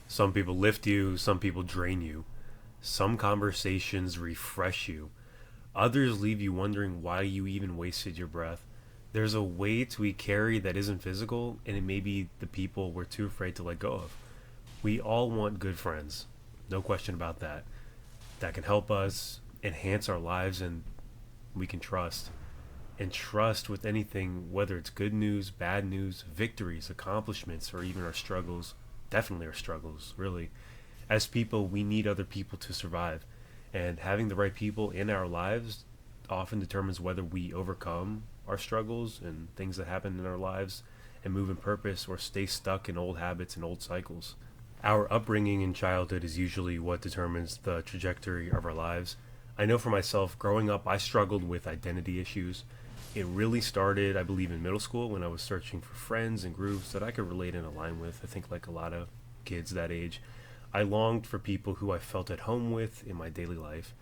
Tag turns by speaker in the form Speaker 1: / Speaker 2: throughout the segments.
Speaker 1: Some people lift you, some people drain you. Some conversations refresh you. Others leave you wondering why you even wasted your breath. There's a weight we carry that isn't physical, and it may be the people we're too afraid to let go of. We all want good friends, no question about that, that can help us enhance our lives and we can trust. And trust with anything, whether it's good news, bad news, victories, accomplishments, or even our struggles. Definitely our struggles, really. As people, we need other people to survive. And having the right people in our lives often determines whether we overcome our struggles and things that happen in our lives and move in purpose or stay stuck in old habits and old cycles. Our upbringing in childhood is usually what determines the trajectory of our lives. I know for myself, growing up, I struggled with identity issues. It really started, I believe, in middle school when I was searching for friends and groups that I could relate and align with. I think, like a lot of kids that age, I longed for people who I felt at home with in my daily life.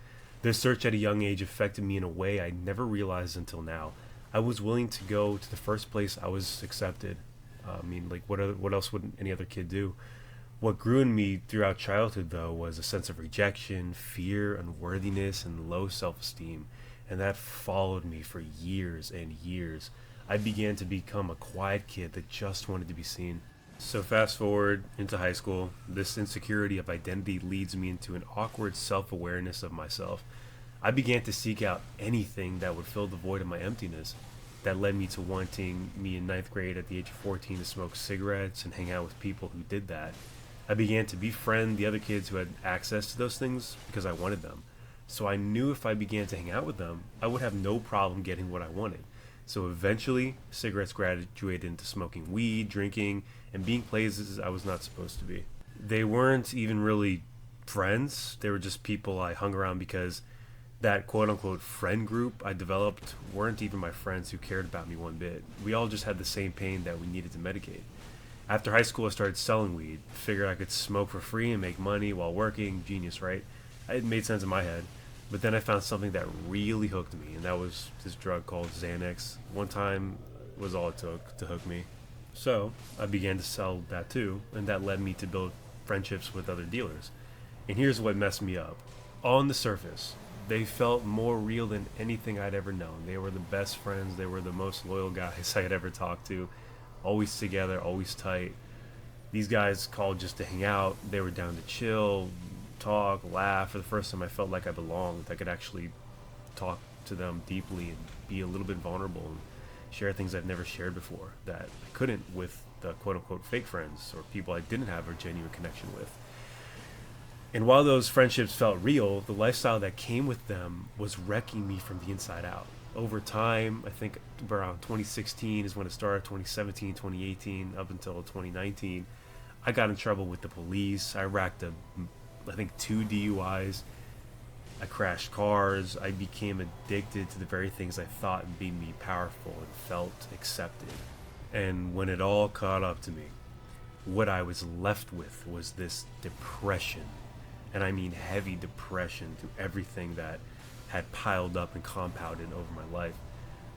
Speaker 1: This search at a young age affected me in a way I never realized until now. I was willing to go to the first place I was accepted. What else would any other kid do? What grew in me throughout childhood, though, was a sense of rejection, fear, unworthiness, and low self esteem. And that followed me for years and years. I began to become a quiet kid that just wanted to be seen. So, fast forward into high school, this insecurity of identity leads me into an awkward self awareness of myself. I began to seek out anything that would fill the void of my emptiness. That led me to wanting me in ninth grade at the age of 14 to smoke cigarettes and hang out with people who did that. I began to befriend the other kids who had access to those things because I wanted them. So I knew if I began to hang out with them, I would have no problem getting what I wanted. So eventually, cigarettes graduated into smoking weed, drinking, and being places I was not supposed to be. They weren't even really friends, they were just people I hung around because that quote unquote friend group I developed weren't even my friends who cared about me one bit. We all just had the same pain that we needed to medicate. After high school, I started selling weed. Figured I could smoke for free and make money while working. Genius, right? It made sense in my head. But then I found something that really hooked me, and that was this drug called Xanax. One time was all it took to hook me. So I began to sell that too, and that led me to build friendships with other dealers. And here's what messed me up. On the surface, they felt more real than anything I'd ever known. They were the best friends, they were the most loyal guys I had ever talked to. Always together, always tight. These guys called just to hang out. They were down to chill, talk, laugh. For the first time, I felt like I belonged. I could actually talk to them deeply and be a little bit vulnerable and share things I've never shared before that I couldn't with the quote unquote fake friends or people I didn't have a genuine connection with. And while those friendships felt real, the lifestyle that came with them was wrecking me from the inside out. Over time, I think around 2016 is when it started, 2017, 2018, up until 2019, I got in trouble with the police. I racked up, I think, 2 DUIs. I crashed cars. I became addicted to the very things I thought made me powerful and felt accepted. And when it all caught up to me, what I was left with was this depression. And I mean heavy depression through everything that had piled up and compounded over my life.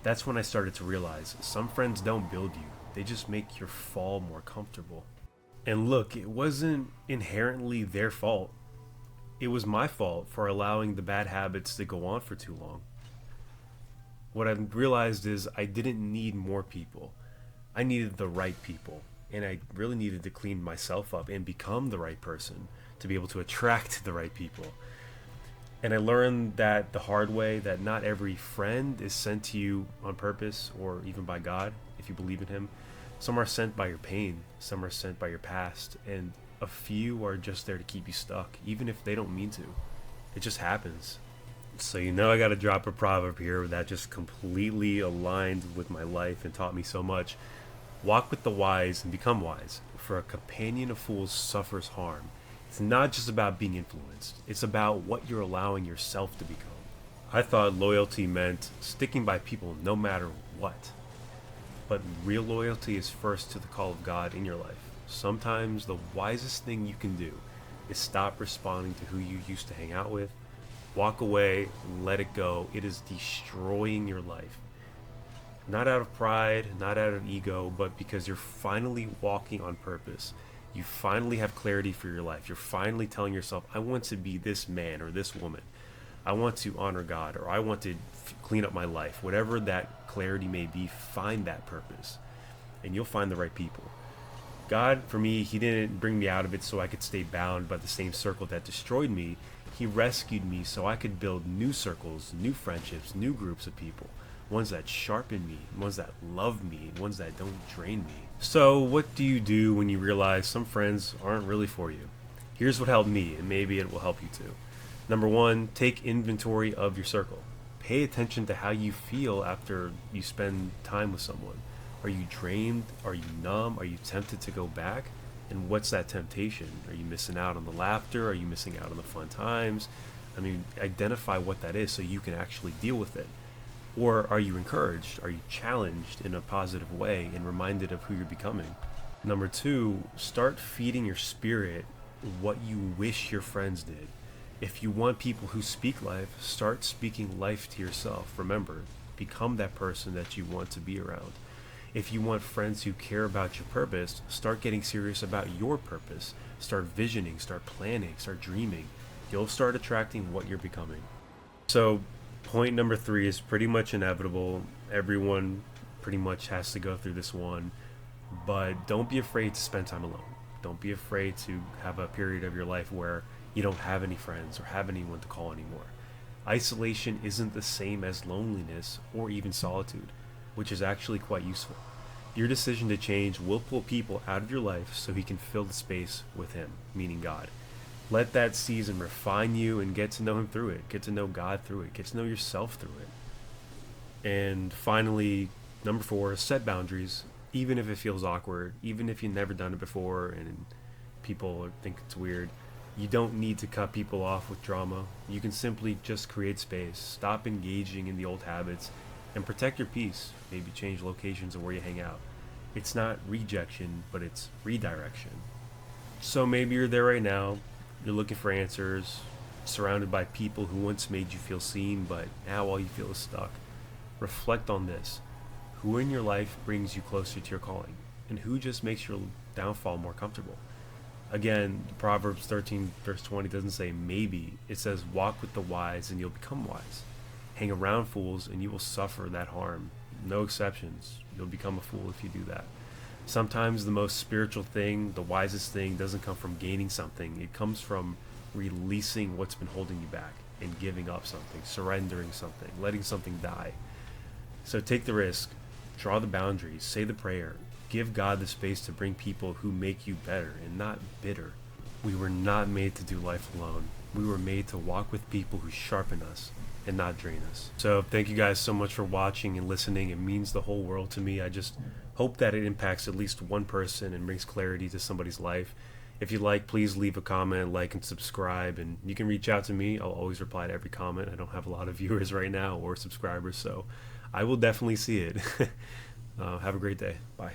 Speaker 1: That's when I started to realize some friends don't build you, they just make your fall more comfortable. And look, it wasn't inherently their fault. It was my fault for allowing the bad habits to go on for too long. What I realized is I didn't need more people. I needed the right people. And I really needed to clean myself up and become the right person to be able to attract the right people. And I learned that the hard way, that not every friend is sent to you on purpose or even by God, if you believe in Him. Some are sent by your pain, some are sent by your past, and a few are just there to keep you stuck, even if they don't mean to. It just happens. So I gotta drop a proverb here that just completely aligned with my life and taught me so much. Walk with the wise and become wise, for a companion of fools suffers harm. It's not just about being influenced, it's about what you're allowing yourself to become. I thought loyalty meant sticking by people no matter what. But real loyalty is first to the call of God in your life. Sometimes the wisest thing you can do is stop responding to who you used to hang out with. Walk away, let it go. It is destroying your life. Not out of pride, not out of ego, but because you're finally walking on purpose. You finally have clarity for your life. You're finally telling yourself, I want to be this man or this woman. I want to honor God, or I want to clean up my life. Whatever that clarity may be, find that purpose, and you'll find the right people. God, for me, He didn't bring me out of it so I could stay bound by the same circle that destroyed me. He rescued me so I could build new circles, new friendships, new groups of people. Ones that sharpen me, ones that love me, ones that don't drain me. So, what do you do when you realize some friends aren't really for you? Here's what helped me, and maybe it will help you too. Number one, take inventory of your circle. Pay attention to how you feel after you spend time with someone. Are you drained? Are you numb? Are you tempted to go back? And what's that temptation? Are you missing out on the laughter? Are you missing out on the fun times? I mean, identify what that is so you can actually deal with it. Or are you encouraged? Are you challenged in a positive way and reminded of who you're becoming? Number two, start feeding your spirit what you wish your friends did. If you want people who speak life, start speaking life to yourself. Remember, become that person that you want to be around. If you want friends who care about your purpose, start getting serious about your purpose. Start visioning, start planning, start dreaming. You'll start attracting what you're becoming. So, point number three is pretty much inevitable. Everyone pretty much has to go through this one. But don't be afraid to spend time alone. Don't be afraid to have a period of your life where you don't have any friends or have anyone to call anymore. Isolation isn't the same as loneliness or even solitude, which is actually quite useful. Your decision to change will pull people out of your life so He can fill the space with Him, meaning God. Let that season refine you and get to know Him through it. Get to know God through it. Get to know yourself through it. And finally, number four, set boundaries, even if it feels awkward, even if you've never done it before and people think it's weird. You don't need to cut people off with drama. You can simply just create space. Stop engaging in the old habits and protect your peace. Maybe change locations of where you hang out. It's not rejection, but it's redirection. So maybe you're there right now. You're looking for answers, surrounded by people who once made you feel seen, but now all you feel is stuck. Reflect on this. Who in your life brings you closer to your calling? And who just makes your downfall more comfortable? Again, Proverbs 13 verse 20 doesn't say maybe. It says walk with the wise and you'll become wise. Hang around fools and you will suffer that harm. No exceptions. You'll become a fool if you do that. Sometimes the most spiritual thing, the wisest thing, doesn't come from gaining something. It comes from releasing what's been holding you back and giving up something, surrendering something, letting something die. So take the risk, draw the boundaries, say the prayer, give God the space to bring people who make you better and not bitter. We were not made to do life alone. We were made to walk with people who sharpen us and not drain us. So thank you guys so much for watching and listening. It means the whole world to me. I just hope that it impacts at least one person and brings clarity to somebody's life. If you like, please leave a comment, like, and subscribe. And you can reach out to me. I'll always reply to every comment. I don't have a lot of viewers right now or subscribers, so I will definitely see it. Have a great day. Bye.